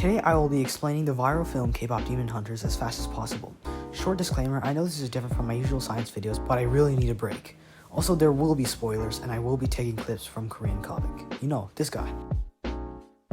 Today I will be explaining the viral film K-pop Demon Hunters as fast as possible. Short disclaimer, I know this is different from my usual science videos, but I really need a break. Also, there will be spoilers, and I will be taking clips from Korean Comic. You know, this guy.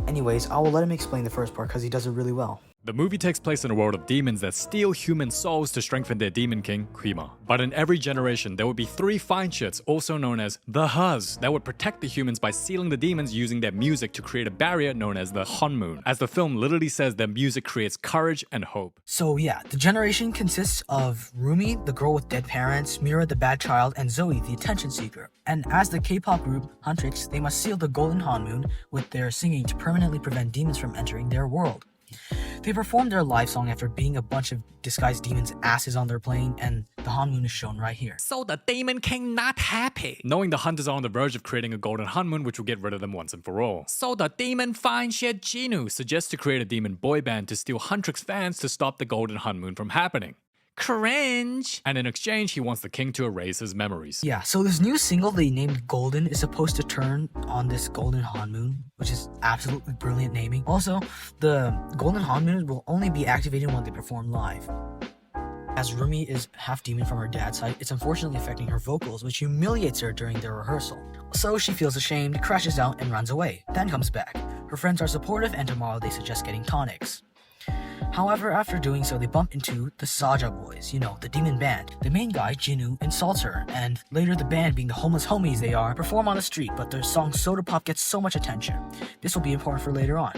Anyways, I will let him explain the first part because he does it really well. The movie takes place in a world of demons that steal human souls to strengthen their demon king, Quima. But in every generation, there would be 3 fine shits, also known as the Huz, that would protect the humans by sealing the demons using their music to create a barrier known as the Honmun. As the film literally says, their music creates courage and hope. So yeah, the generation consists of Rumi, the girl with dead parents, Mira, the bad child, and Zoe, the attention seeker. And as the K-pop group Huntrix, they must seal the Golden Honmun with their singing to permanently prevent demons from entering their world. They perform their live song after beating a bunch of disguised demons' asses on their plane, and the Honmun is shown right here. So the Demon King not happy, knowing the hunters are on the verge of creating a golden Honmun which will get rid of them once and for all. So the demon fine shit Jinu suggests to create a demon boy band to steal Huntrix fans to stop the golden Honmun from happening. Cringe! And in exchange, he wants the king to erase his memories. Yeah, so this new single they named Golden is supposed to turn on this Golden Honmun, which is absolutely brilliant naming. Also, the Golden Honmun will only be activated when they perform live. As Rumi is half demon from her dad's side, it's unfortunately affecting her vocals, which humiliates her during their rehearsal. So she feels ashamed, crashes out, and runs away, then comes back. Her friends are supportive, and tomorrow they suggest getting tonics. However, after doing so, they bump into the Saja boys, you know, the demon band. The main guy, Jinu, insults her, and later the band, being the homeless homies they are, perform on the street, but their song Soda Pop gets so much attention. This will be important for later on.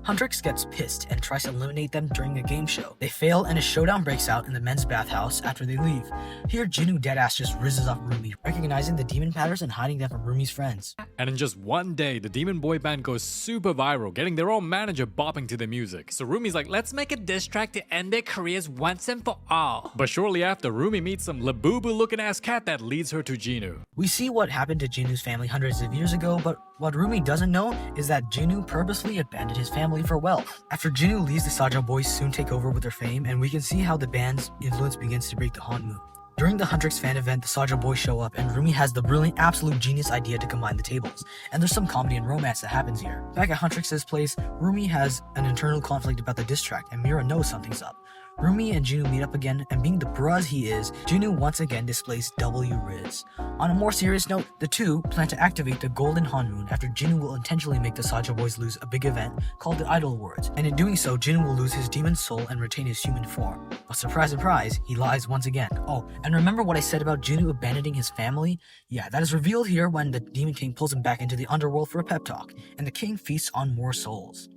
Huntrix gets pissed and tries to eliminate them during a game show. They fail and a showdown breaks out in the men's bathhouse after they leave. Here, Jinu deadass just rizzes off Rumi, recognizing the demon patterns and hiding them from Rumi's friends. And in just one day, the demon boy band goes super viral, getting their own manager bopping to their music. So Rumi's like, let's make a diss track to end their careers once and for all. But shortly after, Rumi meets some labubu looking ass cat that leads her to Jinu. We see what happened to Jinu's family hundreds of years ago, but what Rumi doesn't know is that Jinu purposely abandoned his family for wealth. After Jinu leaves, the Saja boys soon take over with their fame, and we can see how the band's influence begins to break the Honmun. During the Huntrix fan event, the Saja boys show up, and Rumi has the brilliant, absolute genius idea to combine the tables. And there's some comedy and romance that happens here. Back at Huntrix's place, Rumi has an internal conflict about the diss track, and Mira knows something's up. Rumi and Jinu meet up again, and being the bros he is, Jinu once again displays W-Riz. On a more serious note, the two plan to activate the Golden Honmun after Jinu will intentionally make the Saja boys lose a big event called the Idol Awards, and in doing so, Jinu will lose his demon soul and retain his human form. But surprise, surprise, he lies once again. Oh, and remember what I said about Jinu abandoning his family? Yeah, that is revealed here when the Demon King pulls him back into the underworld for a pep talk, and the king feasts on more souls.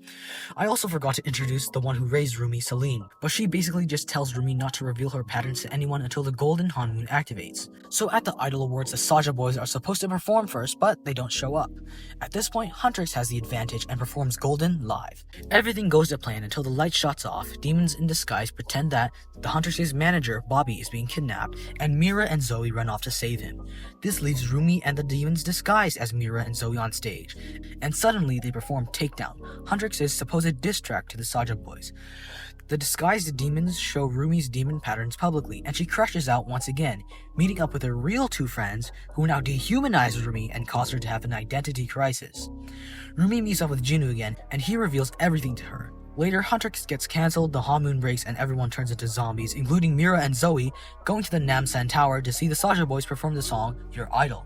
I also forgot to introduce the one who raised Rumi, Celine, but she basically just tells Rumi not to reveal her patterns to anyone until the Golden Honmun activates. So at the Idol Awards, the Saja boys are supposed to perform first, but they don't show up. At this point, Huntrix has the advantage and performs Golden live. Everything goes to plan until the light shuts off. Demons in disguise pretend that the Huntrix's manager, Bobby, is being kidnapped, and Mira and Zoe run off to save him. This leaves Rumi and the demons disguised as Mira and Zoe on stage, and suddenly they perform Takedown, Huntrix's supposed diss track to the Saja boys. The disguised demons show Rumi's demon patterns publicly, and she crashes out once again, meeting up with her real 2 friends, who now dehumanize Rumi and cause her to have an identity crisis. Rumi meets up with Jinu again, and he reveals everything to her. Later, Huntrix gets cancelled, the Honmun breaks, and everyone turns into zombies, including Mira and Zoe, going to the Namsan Tower to see the Saja boys perform the song, Your Idol.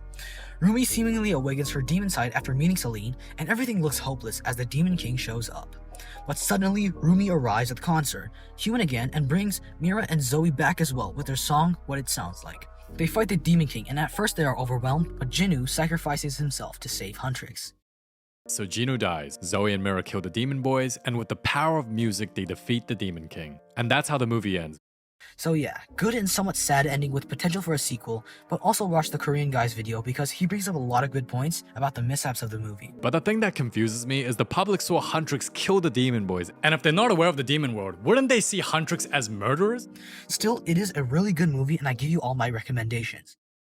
Rumi seemingly awakens her demon side after meeting Celine, and everything looks hopeless as the Demon King shows up. But suddenly, Rumi arrives at the concert, human again, and brings Mira and Zoe back as well with their song, What It Sounds Like. They fight the Demon King, and at first they are overwhelmed, but Jinu sacrifices himself to save Huntrix. So Jinu dies, Zoe and Mira kill the demon boys, and with the power of music, they defeat the Demon King. And that's how the movie ends. So yeah, good and somewhat sad ending with potential for a sequel, but also watch the Korean guy's video because he brings up a lot of good points about the mishaps of the movie. But the thing that confuses me is the public saw Huntrix kill the demon boys, and if they're not aware of the demon world, wouldn't they see Huntrix as murderers? Still, it is a really good movie and I give you all my recommendations.